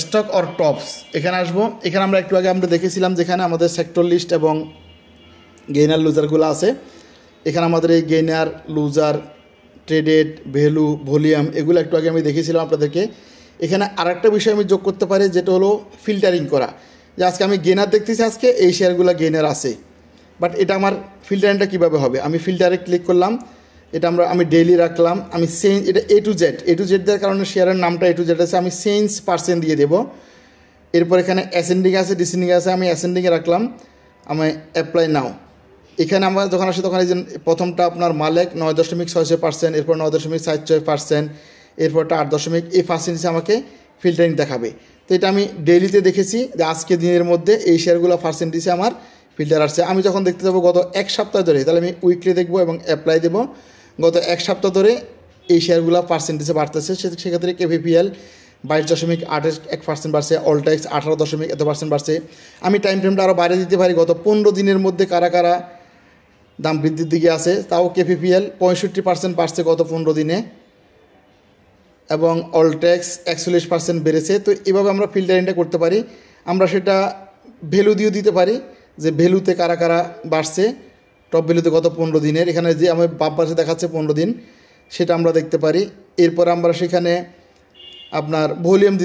[SPEAKER 1] স্টক অর টপস এখানে আসবো। এখানে আমরা একটু আগে আমরা দেখেছিলাম যেখানে আমাদের সেক্টর লিস্ট এবং গেইনার লুজারগুলো আছে। এখানে আমাদের এই gainer, loser, traded, value, volume এগুলো একটু আগে আমি দেখেছিলাম আপনাদেরকে। এখানে আরেকটা বিষয় আমি যোগ করতে পারি, যেটা হলো ফিল্টারিং করা, যে আজকে আমি গেইনার দেখতেছি, আজকে এই শেয়ারগুলো গেইনার আছে, বাট এটা আমার ফিল্টারিংটা কীভাবে হবে, আমি ফিল্টারে ক্লিক করলাম, এটা আমি ডেইলি রাখলাম, আমি চেঞ্জ, এটা A to Z দেওয়ার কারণে শেয়ারের নামটা A to Z আছে, আমি চেঞ্জ % দিয়ে দেবো। এরপর এখানে অ্যাসেন্ডিং আছে, ডিসেন্ডিং আছে, আমি অ্যাসেন্ডিংয়ে রাখলাম, আমি অ্যাপ্লাই নাও। এখানে আমরা যখন আসি তখন এই যে প্রথমটা আপনার মালেক 9.66%, এরপর 9.76%, এরপরটা 8% আমাকে ফিল্টারিং দেখাবে। তো এটা আমি ডেইলিতে দেখেছি যে আজকে দিনের মধ্যে এই শেয়ারগুলো পার্সেন্টেজে আমার ফিল্টার আসছে। আমি যখন দেখতে যাবো গত 1 সপ্তাহ ধরে, তাহলে আমি উইকলি দেখবো এবং অ্যাপ্লাই দেবো। গত 1 সপ্তাহ ধরে এই শেয়ারগুলো পার্সেন্টেজে বাড়তেছে, সেক্ষেত্রে KVPL 22.81% বাড়ছে, অলটেক্স 18% বাড়ছে। আমি টাইম ফ্রেমটা আরও বাইরে দিতে পারি, গত 15 দিনের মধ্যে কারা কারা দাম বৃদ্ধির দিকে আছে, তাও KVPL 65% বাড়ছে গত 15 দিনে, এবং অলটেক্স 41% বেড়েছে। তো এভাবে আমরা ফিল্টারিংটা করতে পারি। আমরা সেটা ভ্যালু দিয়েও দিতে পারি, যে ভ্যালুতে কারা কারা বাড়ছে, টপ ভ্যালুতে গত 15 দিনের, এখানে যে আমার বাম পাশে দেখাচ্ছে 15 দিন, সেটা আমরা দেখতে পারি। এরপর আমরা সেখানে আপনার ভলিউম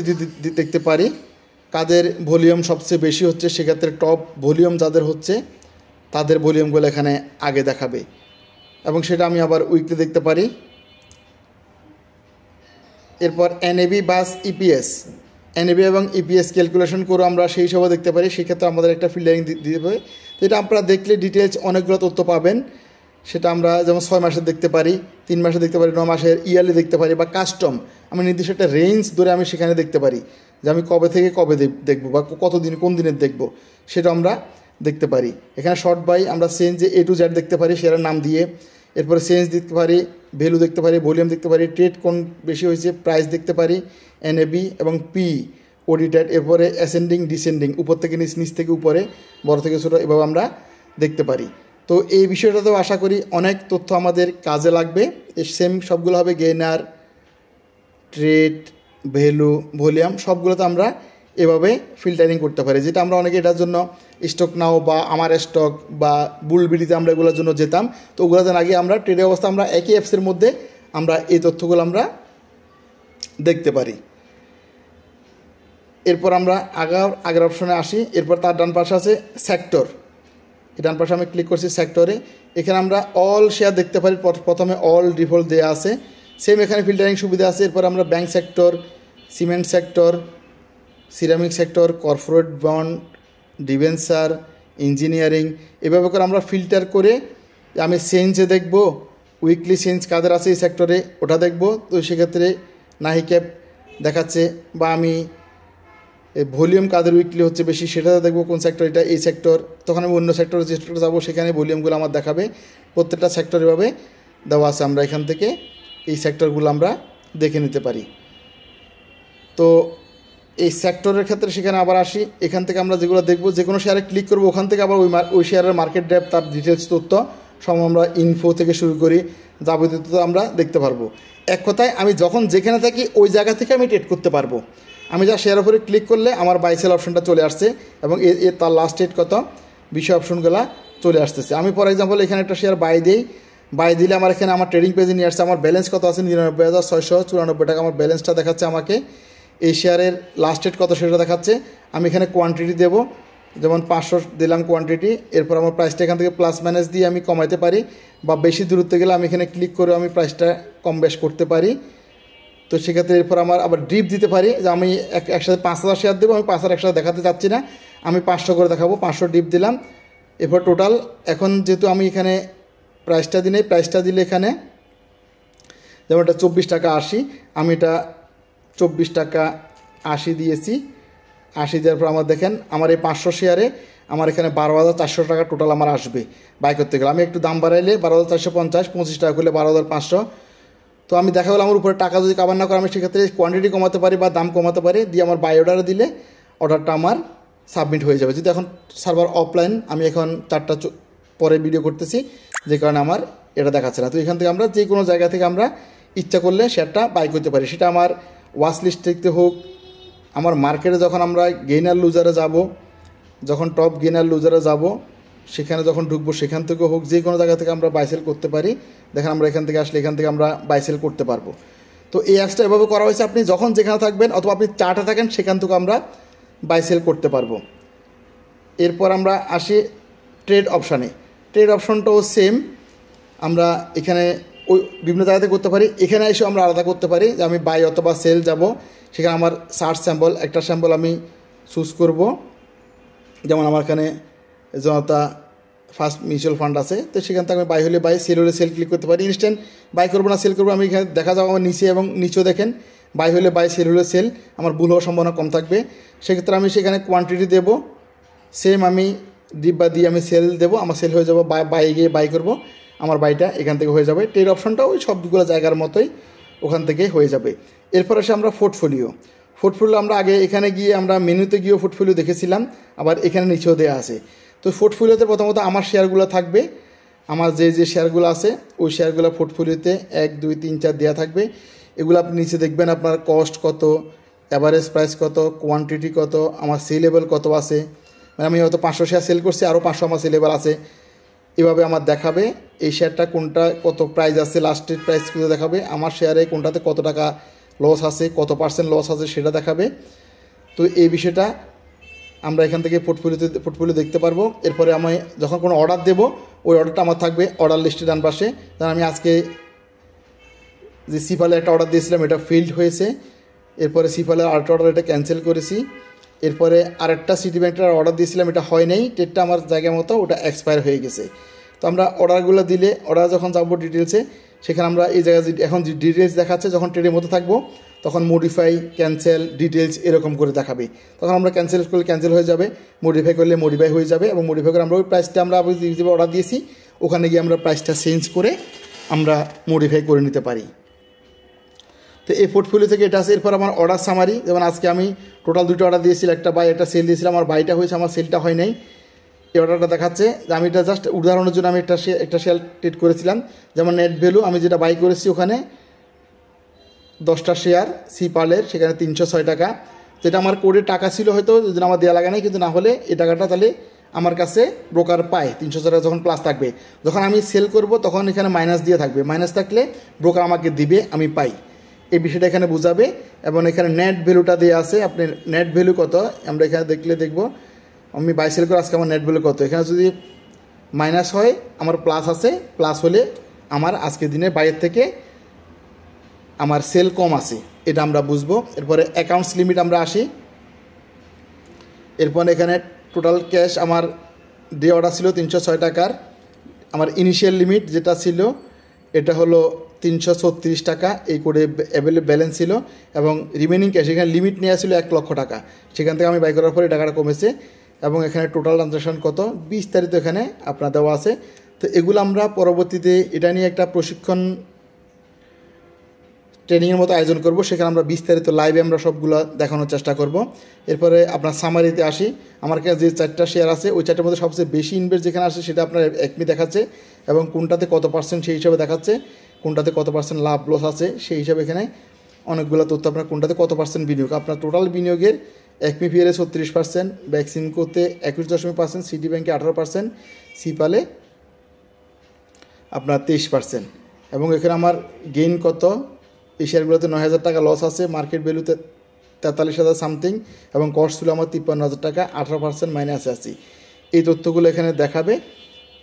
[SPEAKER 1] দেখতে পারি, কাদের ভলিউম সবচেয়ে বেশি হচ্ছে, সেক্ষেত্রে টপ ভলিউম যাদের হচ্ছে তাদের ভলিউমগুলো এখানে আগে দেখাবে, এবং সেটা আমি আবার উইকলি দেখতে পারি। এরপর NAV বাস EPS, NAV এবং EPS ক্যালকুলেশন করে আমরা সেই সবও দেখতে পারি, সেক্ষেত্রে আমাদের একটা ফিল্টারিং দিবে। তো এটা আপনারা দেখলে ডিটেলস অনেকগুলো তথ্য পাবেন। সেটা আমরা যেমন 6 মাসের দেখতে পারি, 3 মাসে দেখতে পারি, 9 মাসের, ইয়ারলি দেখতে পারি, বা কাস্টম আমি নির্দিষ্ট একটা রেঞ্জ ধরে আমি সেখানে দেখতে পারি যে আমি কবে থেকে কবে দেখবো বা কত দিন কোন দিনের দেখবো, সেটা আমরা দেখতে পারি। এখানে শর্ট বাই আমরা চেঞ্জ A to Z দেখতে পারি শেয়ারের নাম দিয়ে। এরপরে চেঞ্জ দেখতে পারি, ভ্যালু দেখতে পারি, ভলিউম দেখতে পারি, ট্রেড কোন বেশি হয়েছে, প্রাইস দেখতে পারি, এনএবি এবং পি অডিটেড। এরপরে অ্যাসেন্ডিং ডিসেন্ডিং, উপর থেকে নিচ, নিচ থেকে উপরে, বড় থেকে ছোটো, এভাবে আমরা দেখতে পারি। তো এই বিষয়টাতেও আশা করি অনেক তথ্য আমাদের কাজে লাগবে। সেম সবগুলো হবে গেইনার, ট্রেড, ভ্যালু, ভলিউম, সবগুলোতে আমরা এভাবে ফিল্টারিং করতে পারি। যেটা আমরা অনেকে এটার জন্য স্টক নাও বা আমার স্টক বা বুলবিডিতে আমরা এগুলোর জন্য যেতাম। তো ওগুলোতে আগে আমরা ট্রেডের অবস্থা আমরা একই অ্যাপসের মধ্যে আমরা এই তথ্যগুলো আমরা দেখতে পারি। এরপর আমরা আগের অপশনে আসি। এরপর তার ডান পাশে আছে সেক্টর। এই ডান পাশে আমি ক্লিক করছি সেক্টরে। এখানে আমরা অল শেয়ার দেখতে পারি। প্রথমে অল ডিফল্ট দেওয়া আছে, সেম এখানে ফিল্টারিং সুবিধা আছে। এরপর আমরা bank sector, cement sector, ceramic sector, corporate bond, debenture, engineering, এভাবে করে আমরা ফিল্টার করে আমি চেঞ্জে দেখব, উইকলি চেঞ্জ কাদের আছে এই সেক্টরে ওটা দেখব। তো সেক্ষেত্রে নাহি ক্যাপ দেখাচ্ছে, বা আমি ভলিউম কাদের উইকলি হচ্ছে বেশি সেটা দেখব, কোন সেক্টর এটা, এই সেক্টর। তখন আমি অন্য সেক্টরে যে সেক্টরে যাবো সেখানে ভলিউমগুলো আমার দেখাবে। প্রত্যেকটা সেক্টর এভাবে দেওয়া আছে, আমরা এখান থেকে এই সেক্টরগুলো আমরা দেখে নিতে পারি। তো এই সেক্টরের ক্ষেত্রে সেখানে আবার আসি। এখান থেকে আমরা যেগুলো দেখব, যে কোনো শেয়ারে ক্লিক করবো, ওখান থেকে আবার ওই শেয়ারের মার্কেট ডেপথ, তার ডিটেলস তথ্য সব আমরা ইনফো থেকে শুরু করি যাবতীয় তথ্য আমরা দেখতে পারবো। এক কথায় আমি যখন যেখানে থাকি ওই জায়গা থেকে আমি ট্রেড করতে পারবো। আমি যা শেয়ার উপরে ক্লিক করলে আমার বাই সেল অপশনটা চলে আসছে এবং এর তার লাস্ট ডেট কত, বিষয় অপশনগুলো চলে আসতেছে। আমি ফর এক্সাম্পল এখানে একটা শেয়ার বাই দিলে আমার এখানে আমার ট্রেডিং পেজে নিয়ে আসছে। আমার ব্যালেন্স কত আছে, 99,694 টাকা আমার ব্যালেন্সটা দেখাচ্ছে আমাকে। এই শেয়ারের লাস্ট ডেট কত সেটা দেখাচ্ছে। আমি এখানে কোয়ান্টিটি দেবো, যেমন 500 দিলাম কোয়ান্টিটি। এরপর আমার প্রাইসটা এখান থেকে প্লাস মাইনাস দিয়ে আমি কমাইতে পারি, বা বেশি দূরত্বে গেলে আমি এখানে ক্লিক করে আমি প্রাইসটা কম বেশ করতে পারি। তো সেক্ষেত্রে এরপর আমার আবার ড্রিপ দিতে পারি, যে আমি একসাথে 5000 শেয়ার দেবো, আমি 5000 একসাথে দেখাতে চাচ্ছি না, আমি 500 করে দেখাবো, 500 ড্রিপ দিলাম। এরপর টোটাল এখন যেহেতু আমি এখানে প্রাইসটা দিলে এখানে যেমন এটা 24 টাকা 80, আমি এটা 24 টাকা 80 দিয়েছি। 80 দেওয়ার পর আমার দেখেন আমার এই 500 শেয়ারে আমার এখানে 12,400 টাকা টোটাল আমার আসবে বাই করতে গেলে। আমি একটু দাম বাড়াইলে 12,450, 25 টাকা করলে 12,500। তো আমি দেখা গেলো আমার উপরে টাকা যদি কাভার না করে, আমি সেক্ষেত্রে কোয়ান্টিটি কমাতে পারি বা দাম কমাতে পারি, দিয়ে আমার বাই অর্ডারে দিলে অর্ডারটা আমার সাবমিট হয়ে যাবে। যদি এখন সার্ভার অফলাইন, আমি এখন 4টা পরে ভিডিও করতেছি, যে কারণে আমার এটা দেখাচ্ছে না। তো এখান থেকে আমরা যে কোনো জায়গা থেকে আমরা ইচ্ছা করলে শেয়ারটা বাই করতে পারি। সেটা আমার ওয়াচ লিস্ট থেকে হোক, আমার মার্কেটে যখন আমরা গেইনার লুজারে যাব, যখন টপ গেইনার লুজারে যাব সেখানে যখন ঢুকবো সেখান থেকে হোক, যে কোনো জায়গা থেকে আমরা বাইসেল করতে পারি। দেখেন আমরা এখান থেকে আসলে এখান থেকে আমরা বাইসেল করতে পারবো। তো এই অ্যাপসটা এভাবে করা হয়েছে, আপনি যখন যেখানে থাকবেন অথবা আপনি চার্টে থাকেন সেখান থেকে আমরা বাইসেল করতে পারবো। এরপর আমরা আসি ট্রেড অপশানে। ট্রেড অপশনটাও সেম, আমরা এখানে ওই বিভিন্ন জায়গাতে করতে পারি। এখানে এসে আমরা আলাদা করতে পারি, যে আমি বাই অথবা সেল যাব, সেখানে আমার সার্চ স্যাম্পল, একটা স্যাম্পল আমি চুজ করব। যেমন আমার এখানে জনতা ফার্স্ট মিউচুয়াল ফান্ড আছে, তো সেখান থেকে আমি বাই হলে বাই, সেল হলে সেল ক্লিক করতে পারি। ইনস্ট্যান্ট বাই করবো না সেল করবো, আমি এখানে দেখা যাবো আমার নিচে এবং নিচেও দেখেন বাই হলে বাই, সেল হলে সেল, আমার ভুল হওয়ার সম্ভাবনা কম থাকবে। সেক্ষেত্রে আমি সেখানে কোয়ান্টিটি দেব, সেম আমি ডিব্বা দিয়ে আমি সেল দেবো, আমার সেল হয়ে যাবো, বাই গিয়ে বাই করবো, আমার বাইটা এখান থেকে হয়ে যাবে। ট্রেড অপশনটাও ওই সবগুলো জায়গার মতোই ওখান থেকে হয়ে যাবে। এরপর আসে আমরা পোর্টফোলিও আমরা আগে এখানে গিয়ে আমরা মেনুতে গিয়েও পোর্টফোলিও দেখেছিলাম, আবার এখানে নিচেও দেওয়া আছে। তো পোর্টফোলিওতে প্রথমত আমার শেয়ারগুলো থাকবে, আমার যে শেয়ারগুলো আছে ওই শেয়ারগুলো পোর্টফোলিওতে 1, 2, 3, 4 দেওয়া থাকবে। এগুলো আপনি নিচে দেখবেন আপনার কস্ট কত, অ্যাভারেজ প্রাইস কত, কোয়ান্টিটি কত, আমার সেলেবল কত আছে। মানে আমি হয়তো 500 শেয়ার সেল করছি, আরও 500 আমার সেলেবল আছে, এভাবে আমার দেখাবে। এই শেয়ারটা কোনটা কত প্রাইস আছে, লাস্টের প্রাইসগুলো দেখাবে, আমার শেয়ারে কোনটাতে কত টাকা লস আছে, কত % লস আছে সেটা দেখাবে। তো এই বিষয়টা আমরা এখান থেকে পোর্টফোলিও দেখতে পারবো। এরপরে আমি যখন কোনো অর্ডার দেবো ওই অর্ডারটা আমার থাকবে অর্ডার লিস্টে ডান পাশে। কারণ আমি আজকে যে সিপালে একটা অর্ডার দিয়েছিলাম এটা ফেইল্ড হয়েছে, এরপরে সিপালের আরেকটা অর্ডার এটা ক্যান্সেল করেছি। এরপরে আরেকটা সিটি ব্যাংকের অর্ডার দিয়েছিলাম, এটা হয় নাই, ডেটটা আমার জায়গা মতো ওটা এক্সপায়ার হয়ে গেছে। তো আমরা অর্ডারগুলো দিলে অর্ডার যখন যাবো ডিটেলসে, সেখানে আমরা এই জায়গায় এখন যে ডিটেলস দেখাচ্ছে, যখন ট্রেডের মধ্যে থাকবো তখন মডিফাই, ক্যান্সেল, ডিটেলস এরকম করে দেখাবে। তখন আমরা ক্যান্সেল করলে ক্যান্সেল হয়ে যাবে, মডিফাই করলে মডিফাই হয়ে যাবে, এবং মডিফাই করে আমরা ওই প্রাইসটা আমরা অর্ডার দিয়েছি ওখানে গিয়ে আমরা প্রাইসটা চেঞ্জ করে আমরা মডিফাই করে নিতে পারি। তো এই পোর্টফোলিও থেকে এটা আছে। এরপর আমার অর্ডার সামারি, যেমন আজকে আমি টোটাল 2টা অর্ডার দিয়েছিলাম, একটা বাই একটা সেল দিয়েছিলাম, আমার বাইটা হয়েছে, আমার সেলটা হয় নাই। এই অর্ডারটা দেখাচ্ছে যে আমি এটা জাস্ট উদাহরণের জন্য আমি একটা শেয়ার ট্রেড করেছিলাম। যেমন নেট ভ্যালু আমি যেটা বাই করেছি ওখানে 10টা শেয়ার সিপালের, সেখানে 306 টাকা, যেটা আমার কোডে টাকা ছিল হয়তো যদি আমার দেওয়া লাগে নাই, কিন্তু না হলে এই টাকাটা তাহলে আমার কাছে ব্রোকার পায় 300 টাকা যখন প্লাস থাকবে। যখন আমি সেল করব তখন এখানে মাইনাস দিয়ে থাকবে, মাইনাস থাকলে ব্রোকার আমাকে দিবে, আমি পাই। এই বিষয়টা এখানে বোঝাবে। এবং এখানে নেট ভ্যালুটা দেওয়া আছে, আপনি নেট ভ্যালু কত আমরা এখানে দেখব আমি বাই সেল করে আজকে আমার নেট ভ্যালু কত। এখানে যদি মাইনাস হয় আমার প্লাস আছে, প্লাস হলে আমার আজকের দিনে বাইরের থেকে আমার সেল কম আছে, এটা আমরা বুঝবো। এরপরে অ্যাকাউন্টস লিমিট আমরা আসি। এরপর এখানে টোটাল ক্যাশ আমার ডে অর্ডার ছিল 306 টাকার, আমার ইনিশিয়াল লিমিট যেটা ছিল এটা হলো 336 টাকা, এই কোডে অ্যাভেলেবল ব্যালেন্স ছিল। এবং রিমেনিং ক্যাশ এখানে লিমিট নেওয়া ছিল 1 লক্ষ টাকা, সেখান থেকে আমি বাই করার পরে টাকাটা কমেছে। এবং এখানে টোটাল ট্রানজাকশন কত বিস্তারিত এখানে আপনার দেওয়া আছে। তো এগুলো আমরা পরবর্তীতে এটা নিয়ে একটা প্রশিক্ষণ ট্রেনিংয়ের মতো আয়োজন করব, সেখানে আমরা বিস্তারিত লাইভে আমরা সবগুলো দেখানোর চেষ্টা করব। এরপরে আপনার সামারিতে আসি। আমার কাছে যে 4টা শেয়ার আছে ওই 4টার মধ্যে সবচেয়ে বেশি ইনভেস্ট যেখানে আসে সেটা আপনার একমি দেখাচ্ছে, এবং কোনটাতে কত পার্সেন্ট সেই হিসাবে দেখাচ্ছে, কোনটাতে কত পার্সেন্ট লাভ লস আছে সেই হিসাবে এখানে অনেকগুলো তথ্য, আপনার কোনটাতে কত পার্সেন্ট বিনিয়োগ, আপনার টোটাল বিনিয়োগের একমি পিএলে 36%, ব্যাক্সিমকোতে 21.5%, সিটি ব্যাংকে 18%, সিপালে আপনার 23%। এবং এখানে আমার গেইন কত, এই শেয়ারগুলোতে 9,000 টাকা লস আছে, মার্কেট ভ্যালুতে 43,000 সামথিং, এবং কস্ট ছিল আমার 53,000 টাকা, 18% মাইনাসে আছি। এই তথ্যগুলো এখানে দেখাবে।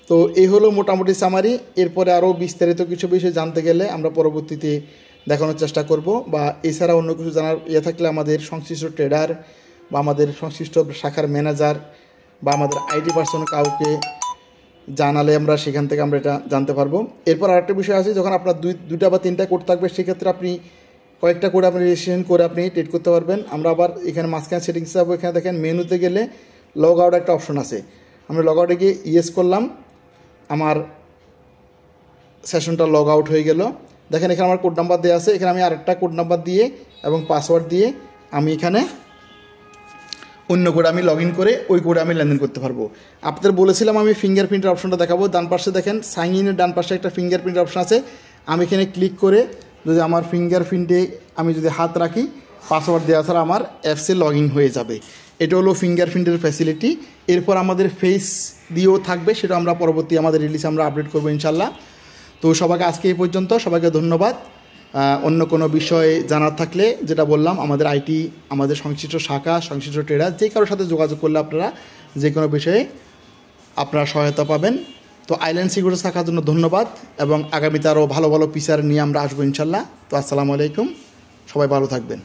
[SPEAKER 1] তো এই হলো মোটামুটি সামারি। এরপরে আরও বিস্তারিত কিছু বিষয় জানতে গেলে আমরা পরবর্তীতে দেখানোর চেষ্টা করব, বা এছাড়া অন্য কিছু জানার থাকলে আমাদের সংশ্লিষ্ট ট্রেডার বা আমাদের সংশ্লিষ্ট শাখার ম্যানেজার বা আমাদের আইটি পার্সন কাউকে জানালে আমরা সেখান থেকে আমরা এটা জানতে পারবো। এরপর আরেকটা বিষয় আছে, যখন আপনার 2টা বা 3টা কোড থাকবে সেক্ষেত্রে আপনি কয়েকটা কোড আপনি রেজিস্ট্রেশন করে আপনি ট্রেড করতে পারবেন। আমরা আবার এখানে মাঝখানে সেটিংস যাবো, এখানে দেখেন মেনুতে গেলে লগ আউট একটা অপশন আছে, আমরা লগ আউটে গিয়ে ইয়েস করলাম, আমার সেশনটা লগ আউট হয়ে গেল। দেখেন এখানে আমার কোড নাম্বার দেওয়া আছে, এখানে আমি আরেকটা কোড নাম্বার দিয়ে এবং পাসওয়ার্ড দিয়ে আমি এখানে অন্য কোডে আমি লগ ইন করে ওই কোডে আমি লেনদেন করতে পারবো। আপনাদের বলেছিলাম আমি ফিঙ্গারপ্রিন্টের অপশনটা দেখাবো। ডান পাশে দেখেন সাইন ইনের ডান পাশে একটা ফিঙ্গারপ্রিন্টের অপশন আছে, আমি এখানে ক্লিক করে যদি আমার ফিঙ্গারপ্রিন্টে আমি যদি হাত রাখি পাসওয়ার্ড দেওয়া ছাড়া আমার অ্যাপসে লগ ইন হয়ে যাবে। এটা হলো ফিঙ্গারপ্রিন্টের ফ্যাসিলিটি। এরপর আমাদের ফেস দিয়েও থাকবে, সেটা আমরা পরবর্তী আমাদের রিলিজ আমরা আপডেট করবো ইনশাল্লাহ। তো সবাইকে আজকে এই পর্যন্ত, সবাইকে ধন্যবাদ। অন্য কোনো বিষয় জানার থাকলে যেটা বললাম আমাদের আইটি আমাদের সংশ্লিষ্ট শাখা সংশ্লিষ্ট ট্রেডার যে কারোর সাথে যোগাযোগ করলে আপনারা যে কোনো বিষয়ে আপনারা সহায়তা পাবেন। তো আইল্যান্ড সিকিউরিটি থাকার জন্য ধন্যবাদ, এবং আগামীতে আরও ভালো ভালো ফিচার নিয়ে আমরা আসবো ইনশাল্লাহ। তো আসসালামু আলাইকুম, সবাই ভালো থাকবেন।